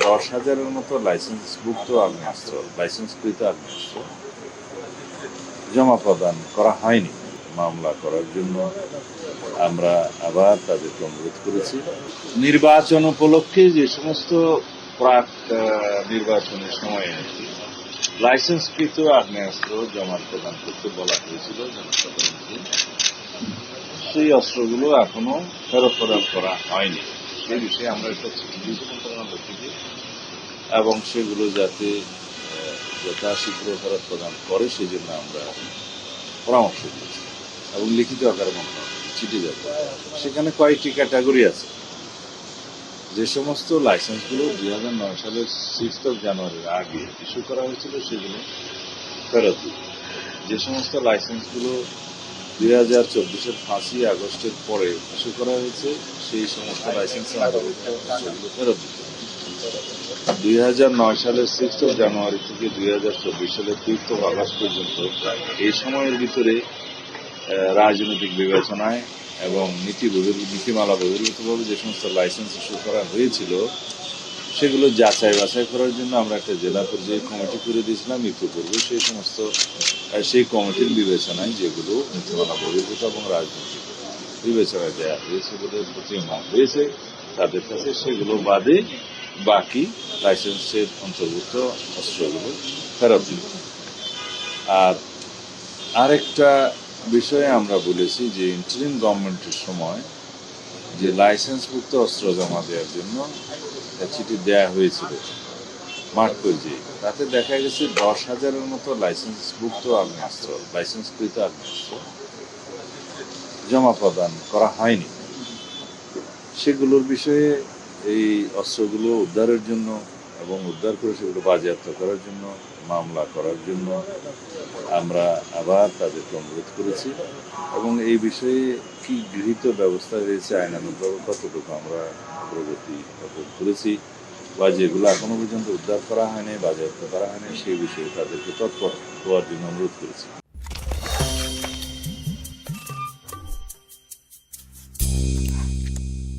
10,000-এর মতো লাইসেন্সভুক্ত আগ্নেয়াস্ত্র, লাইসেন্সকৃত আগ্নেয়াস্ত্র জমা প্রদান করা হয়নি। মামলা করার জন্য আমরা আবার তাদেরকে অনুরোধ করেছি। নির্বাচন উপলক্ষে যে সমস্ত প্রাক নির্বাচনের সময়ে লাইসেন্সকৃত আগ্নেয়াস্ত্র জমা প্রদান করতে বলা হয়েছিল জনসাধারণকে, সেই অস্ত্রগুলো এখনো ফেরত প্রদান করা হয়নি। সেই বিষয়ে আমরা একটা চিঠি দিয়েছি মন্ত্রণালয় থেকে, এবং সেগুলো যাতে যথাশীঘ্র ফেরত প্রদান করে সেই জন্য আমরা পরামর্শ দিয়েছি এবং লিখিত আকারে মন্ত্রণালয়কে চিঠি দেব। সেখানে কয়েকটি ক্যাটাগরি আছে। যে সমস্ত লাইসেন্সগুলো 2009 সালের 6 জানুয়ারির আগে ইস্যু করা হয়েছিল সেগুলো ফেরত দিবে। যে সমস্ত লাইসেন্সগুলো 2024-এর 5ই আগস্টের পরে ইস্যু করা হয়েছে সেই সমস্ত লাইসেন্সের অন্তর্ভুক্ত সেগুলো ফেরত দিতে। 2009 সালের 6 জানুয়ারি থেকে 2024 সালের 3 আগস্ট পর্যন্ত এই সময়ের ভিতরে রাজনৈতিক বিবেচনায় এবং নীতিমালা বহির্ভূতভাবে যে সমস্ত লাইসেন্স ইস্যু করা হয়েছিল সেগুলো যাচাই বাছাই করার জন্য আমরা একটা জেলা পর্যায়ে কমিটি করে দিয়েছিলাম ইতিপূর্বে। সেই কমিটির বিবেচনায় যেগুলো নীতিমালা বহির্ভূত এবং রাজনৈতিক বিবেচনায় দেওয়া হয়েছে বলে প্রতীয়মান হয়েছে তাদের কাছে, সেগুলো বাদে বাকি লাইসেন্সের অন্তর্ভুক্ত অস্ত্রগুলো ফেরত দিল। আর আরেকটা বিষয়ে আমরা বলেছি যে ইন্টারিম গভর্নমেন্টের সময় যে লাইসেন্সভুক্ত অস্ত্র জমা দেওয়ার জন্য চিঠি দেওয়া হয়েছিল মাঠ পর্যায়ে, তাতে দেখা গেছে 10,000-এর মতো লাইসেন্সভুক্ত আগ্নেয়াস্ত্র, লাইসেন্সকৃত আগ্নেয়াস্ত্র জমা প্রদান করা হয়নি। সেগুলোর বিষয়ে এই অস্ত্রগুলো উদ্ধারের জন্য এবং উদ্ধার করে সেগুলো বাজেয়াপ্ত করার জন্য, মামলা করার জন্য আমরা আবার তাদেরকে অনুরোধ করেছি এবং এই বিষয়ে কি গৃহীত ব্যবস্থা হয়েছে আইনানুগভাবে কতটুকু আমরা অগ্রগতি করেছি বা যেগুলো এখনো পর্যন্ত উদ্ধার করা হয়নি, বাজেয়াপ্ত করা হয়নি, সেই বিষয়ে তাদেরকে তৎপর হওয়ার জন্য অনুরোধ করেছি।